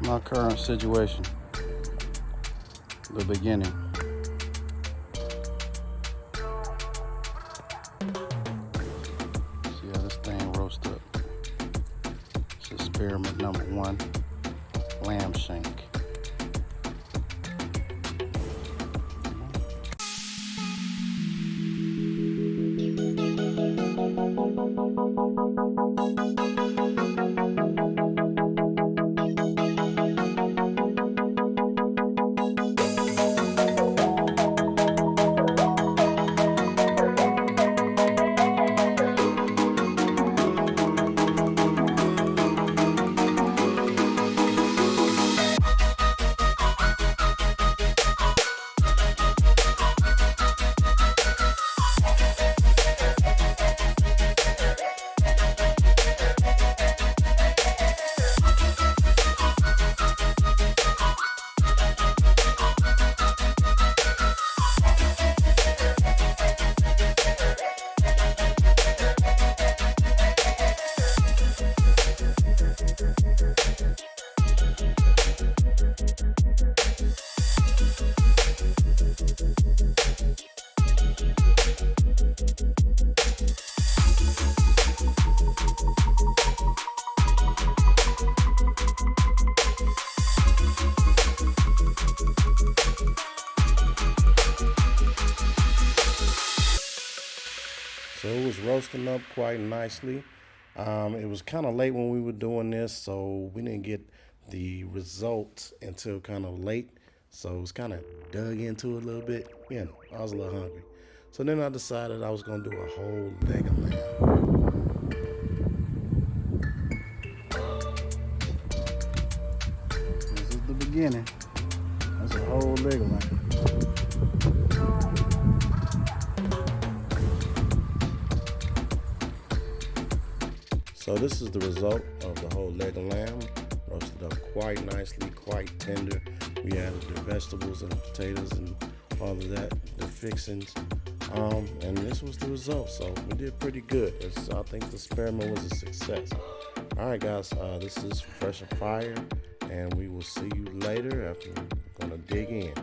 My current situation, the beginning. See how this thing roasts up. It's experiment number 1, lamb shank. So it was roasting up quite nicely. It was kind of late when we were doing this, so we didn't get the result until kind of late. So it was kind of dug into it a little bit. I was a little hungry. So then I decided I was going to do a whole leg of lamb. This is the beginning. That's a whole leg of lamb. So this is the result of the whole leg of lamb, roasted up quite nicely, quite tender. We added the vegetables and the potatoes and all of that, the fixings, and this was the result. So we did pretty good. I think the experiment was a success. All right, guys, this is Fresh and Fire, and we will see you later after we're gonna dig in.